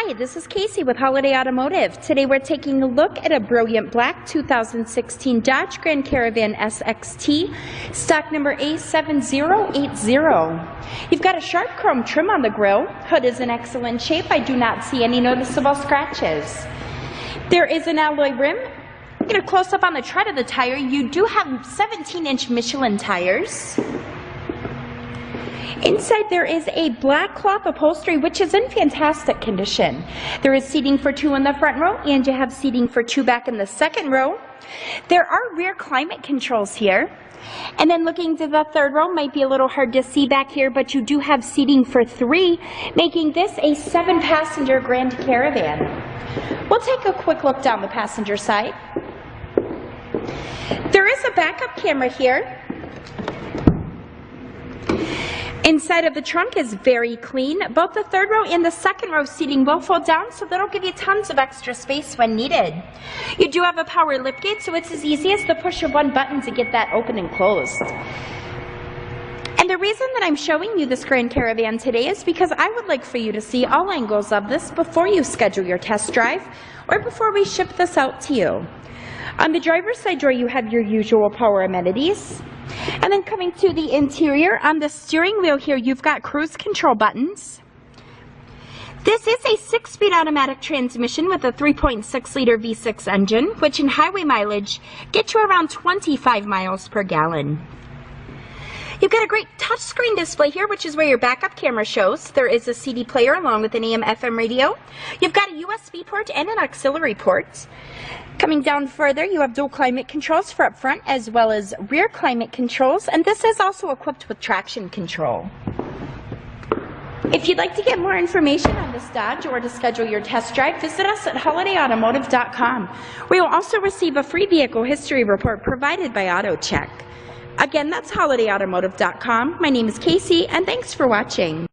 Hi, this is Casey with Holiday Automotive. Today we're taking a look at a brilliant black 2016 Dodge Grand Caravan SXT, stock number A7080. You've got a sharp chrome trim on the grille. Hood is in excellent shape. I do not see any noticeable scratches. There is an alloy rim. Get a close up on the tread of the tire. You do have 17-inch Michelin tires. Inside there is a black cloth upholstery which is in fantastic condition. There is seating for two in the front row and you have seating for two back in the second row. There are rear climate controls here. And then looking to the third row, might be a little hard to see back here, but you do have seating for three, making this a 7-passenger Grand Caravan. We'll take a quick look down the passenger side. There is a backup camera here. Inside of the trunk is very clean. Both the third row and the second row seating will fold down, so that'll give you tons of extra space when needed. You do have a power liftgate, so it's as easy as the push of one button to get that open and closed. And the reason that I'm showing you this Grand Caravan today is because I would like for you to see all angles of this before you schedule your test drive or before we ship this out to you. On the driver's side door, you have your usual power amenities. And then coming to the interior, on the steering wheel here, you've got cruise control buttons. This is a 6-speed automatic transmission with a 3.6-liter V6 engine, which in highway mileage gets you around 25 miles per gallon. You've got a great touchscreen display here, which is where your backup camera shows. There is a CD player along with an AM/FM radio. You've got a USB port and an auxiliary port. Coming down further, you have dual climate controls for up front as well as rear climate controls, and this is also equipped with traction control. If you'd like to get more information on this Dodge or to schedule your test drive, visit us at holidayautomotive.com. We will also receive a free vehicle history report provided by AutoCheck. Again, that's holidayautomotive.com. My name is Casey, and thanks for watching.